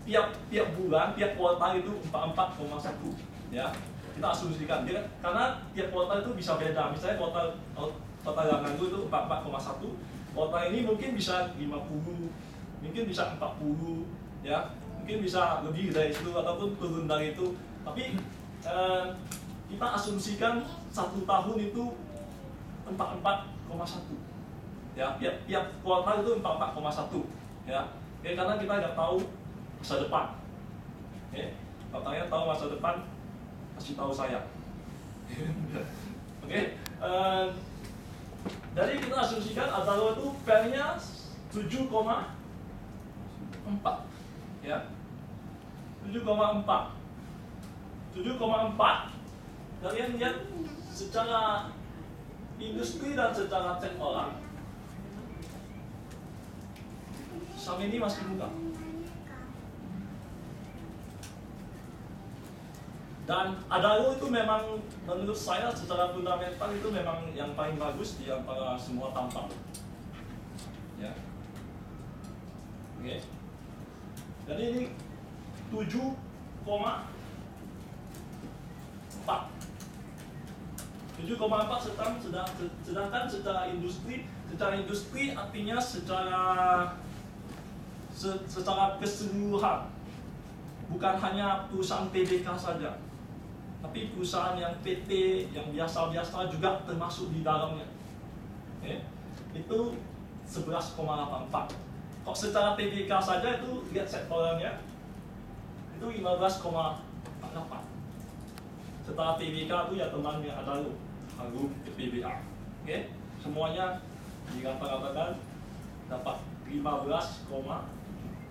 tiap bulan, tiap kuartal itu 44,1 ya. Kita asumsikan dia karena tiap kuartal itu bisa beda. Misalnya kuartal yang lalu itu 44,1, kuartal ini mungkin bisa 50, mungkin bisa 40 ya. Mungkin bisa lebih dari itu ataupun turun dari itu. Tapi kita asumsikan 1 tahun itu 44,1 ya, tiap kuartal itu 44,1 ya. Oke, karena kita nggak tahu masa depan. Oke, katanya tahu masa depan, kasih tahu saya. Oke, jadi kita asumsikan Adaro itu PER-nya 7,4 ya, 7,4. Kalian lihat secara industri dan secara sektoral saham ini masih murah. Dan Adaro itu memang menurut saya secara fundamental itu memang yang paling bagus di antara semua tambang. Ya. Oke. Jadi ini 7,4 sedangkan secara industri artinya secara keseluruhan, bukan hanya perusahaan TBK saja, tapi perusahaan yang PT, yang biasa-biasa juga termasuk di dalamnya. Itu 11,84. Kok secara TBK saja itu lihat sektornya itu 15,48. Setelah TBK itu ya temannya Adaro, Harum, PBA. Oke, semuanya dikatakan dapat 15,48.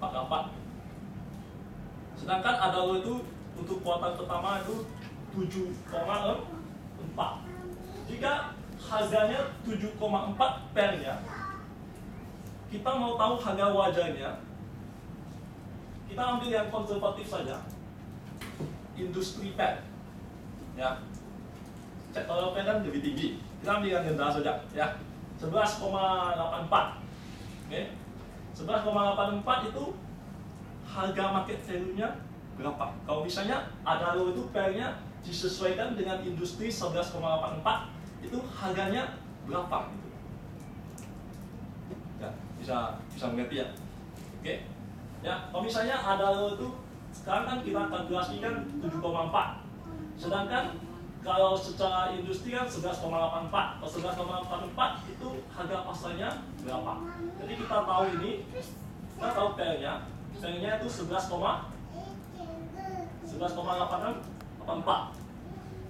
Sedangkan Adaro itu untuk kuartal pertama itu 7,4. Jika harganya 7,4 PER-nya, kita mau tahu harga wajarnya, kita ambil yang konservatif saja, industri PER. Ya, sektor PER kan lebih tinggi. Kita ambil yang rendah saja, ya, 11,84. Oke, 11,84 itu harga market value-nya berapa? Kalau misalnya Adaro itu PER-nya disesuaikan dengan industri 11,84, itu harganya berapa? Gitu. Ya, bisa mengerti ya. Oke, ya, kalau misalnya Adaro itu sekarang kan kita kalkulasikan 7,4. Sedangkan kalau secara industri kan 11,84. Kalau 11,84 itu harga pasarnya berapa? Jadi kita tahu ini, kita tahu PER-nya itu 11,84.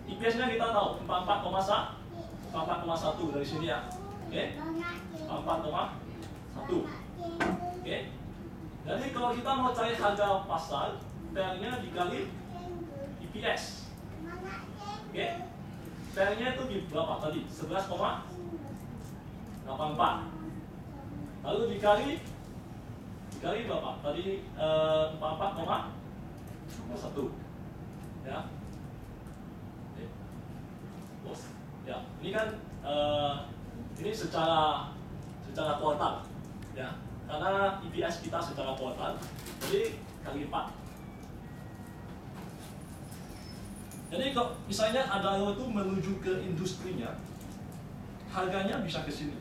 EPS-nya kita tahu 44,1 dari sini ya. Oke, 44,1. Oke. Jadi kalau kita mau cari harga pasar, PER-nya dikali EPS. Oke, PER-nya itu di berapa tadi? 11,84. Lalu dikali berapa? Tadi 44,1. Ya. Ya, ini kan ini secara kuartal. Ya. Karena EPS kita secara kuartal, jadi kali 4. Jadi kalau misalnya Adaro itu menuju ke industrinya, harganya bisa ke sini.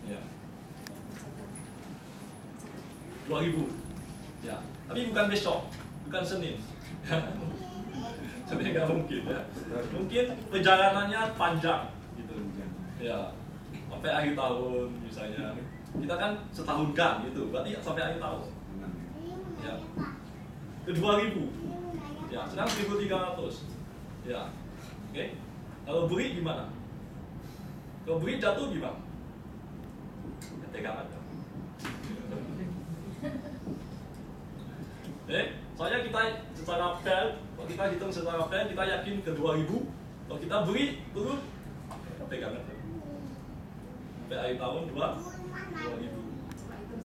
Ya. 2000. Ya. Tapi bukan besok, bukan Senin. Senin nggak mungkin ya. Mungkin perjalanannya panjang gitu. Ya. Sampai akhir tahun misalnya. Kita kan setahun kan gitu, berarti sampai akhir tahun. Ya. Ke 2000. Ya, sedang 1300. Ya. Oke. Kalau beri gimana? Kalau beri jatuh gimana? Ketegangan. Soalnya kita secara PER, kalau kita hitung secara PER, kita yakin ke 2000. Kalau kita beri turun, tegangan. Sampai akhir tahun 2000.